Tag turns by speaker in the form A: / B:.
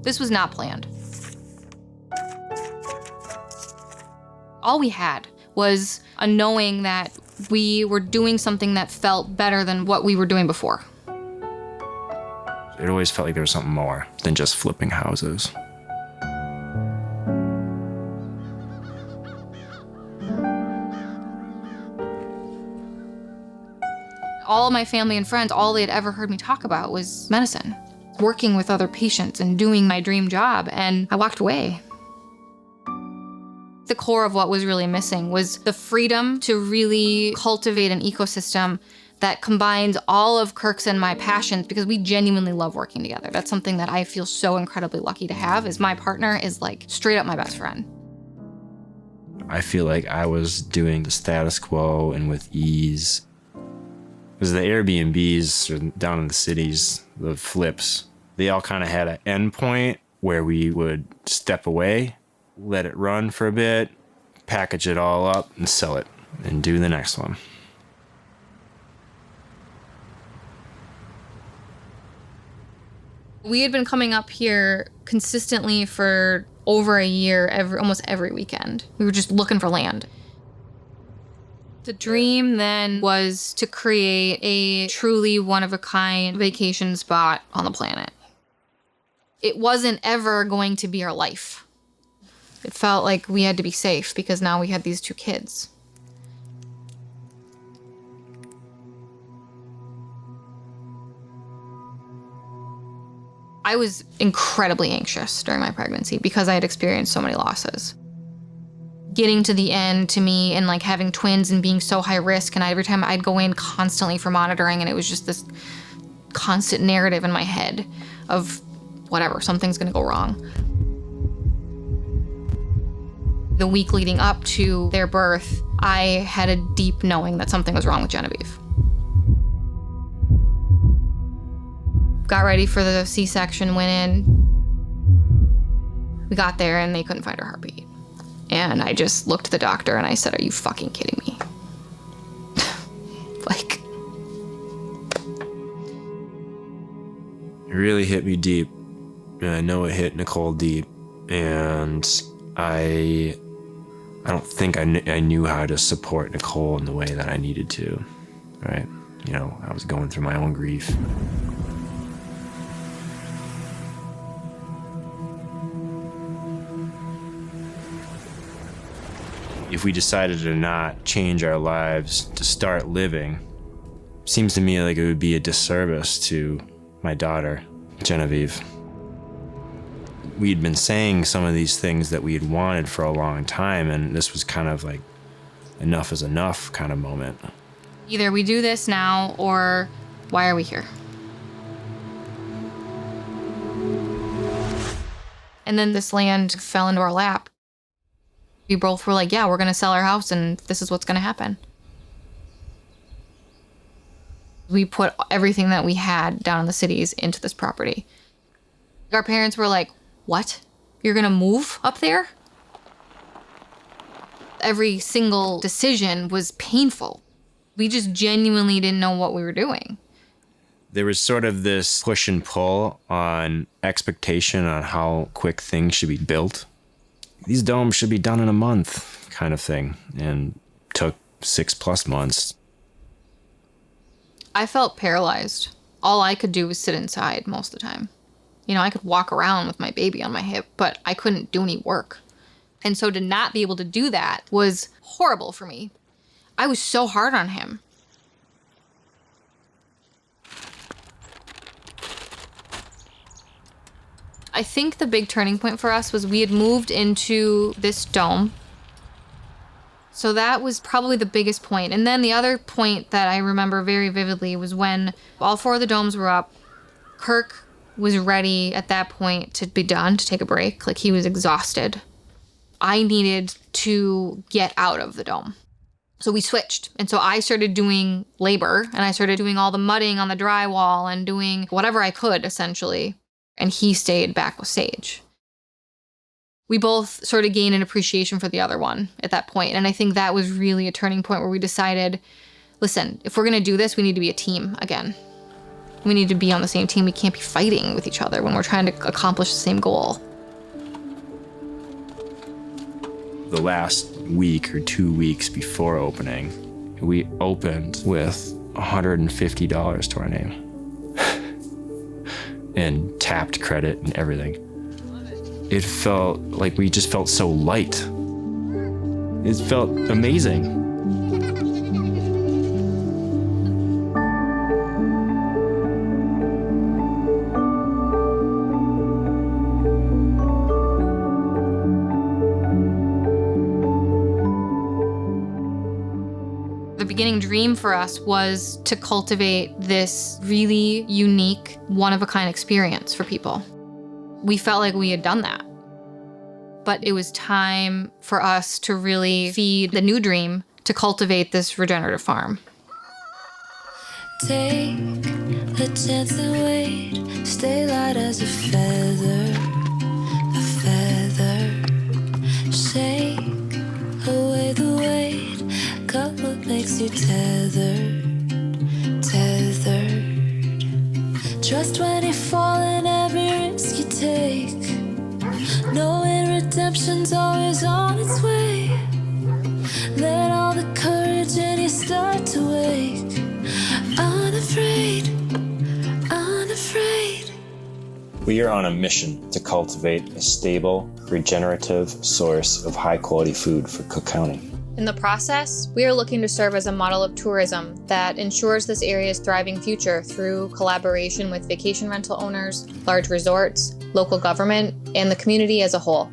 A: This was not planned. All we had was a knowing that we were doing something that felt better than what we were doing before.
B: It always felt like there was something more than just flipping houses.
A: All of my family and friends, all they had ever heard me talk about was medicine, working with other patients and doing my dream job, and I walked away. The core of what was really missing was the freedom to really cultivate an ecosystem that combines all of Kirk's and my passions, because we genuinely love working together. That's something that I feel so incredibly lucky to have, is my partner is like straight up my best friend.
B: I feel like I was doing the status quo and with ease. Because the Airbnbs or down in the cities, the flips, they all kind of had an end point where we would step away, let it run for a bit, package it all up and sell it and do the next one.
A: We had been coming up here consistently for over a year, almost every weekend. We were just looking for land. The dream then was to create a truly one-of-a-kind vacation spot on the planet. It wasn't ever going to be our life. It felt like we had to be safe because now we had these 2 kids. I was incredibly anxious during my pregnancy because I had experienced so many losses. Getting to the end to me and like having twins and being so high risk, and every time I'd go in constantly for monitoring, and it was just this constant narrative in my head of whatever, something's gonna go wrong. The week leading up to their birth, I had a deep knowing that something was wrong with Genevieve. Got ready for the C-section, went in. We got there and they couldn't find her heartbeat. And I just looked at the doctor and I said, "Are you fucking kidding me?" Like.
B: It really hit me deep. And I know it hit Nicole deep. And I don't think I knew how to support Nicole in the way that I needed to, right? You know, I was going through my own grief. If we decided to not change our lives to start living, seems to me like it would be a disservice to my daughter, Genevieve. We'd been saying some of these things that we had wanted for a long time, and this was kind of like enough is enough kind of moment.
A: Either we do this now, or why are we here? And then this land fell into our lap. We both were like, yeah, we're gonna sell our house and this is what's gonna happen. We put everything that we had down in the cities into this property. Our parents were like, what? You're gonna move up there? Every single decision was painful. We just genuinely didn't know what we were doing.
B: There was sort of this push and pull on expectation on how quick things should be built. These domes should be done in a month kind of thing, and took 6+ months.
A: I felt paralyzed. All I could do was sit inside most of the time. You know, I could walk around with my baby on my hip, but I couldn't do any work. And so to not be able to do that was horrible for me. I was so hard on him. I think the big turning point for us was we had moved into this dome. So that was probably the biggest point. And then the other point that I remember very vividly was when all 4 of the domes were up. Kirk was ready at that point to be done, to take a break. Like, he was exhausted. I needed to get out of the dome. So we switched. And so I started doing labor, and I started doing all the mudding on the drywall and doing whatever I could, essentially. And he stayed back with Sage. We both sort of gained an appreciation for the other one at that point. And I think that was really a turning point where we decided, listen, if we're going to do this, we need to be a team again. We need to be on the same team. We can't be fighting with each other when we're trying to accomplish the same goal.
B: The last week or 2 weeks before opening, we opened with $150 to our name and tapped credit and everything. It felt like we just felt so light. It felt amazing.
A: The beginning dream for us was to cultivate this really unique, one-of-a-kind experience for people. We felt like we had done that. But it was time for us to really feed the new dream to cultivate this regenerative farm.
C: Take a chance and wait, stay light as a feather, shake away the weight, cut what makes you tethered. Trust when you fall in every risk you take, knowing redemption's always on its way. Let all the courage in you start to wake, unafraid.
B: We are on a mission to cultivate a stable, regenerative source of high-quality food for Cook County.
A: In the process, we are looking to serve as a model of tourism that ensures this area's thriving future through collaboration with vacation rental owners, large resorts, local government, and the community as a whole.